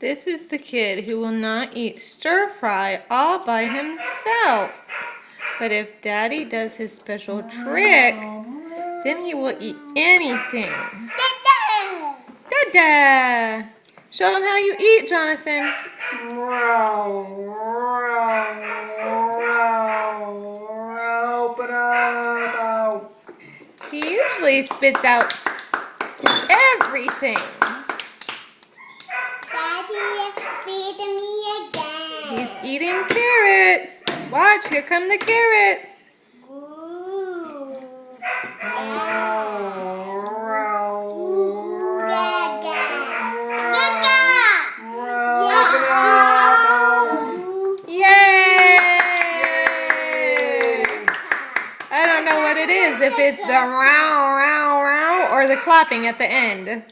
This is the kid who will not eat stir fry all by himself. But if Daddy does his special trick, then he will eat anything. Dada! Show him how you eat, Jonathan. Open up. He usually spits out everything. Daddy, feed me again. He's eating carrots. Watch, here come the carrots. Ooh. Yay! I don't know what it is, if it's the row, row, row, or the clapping at the end.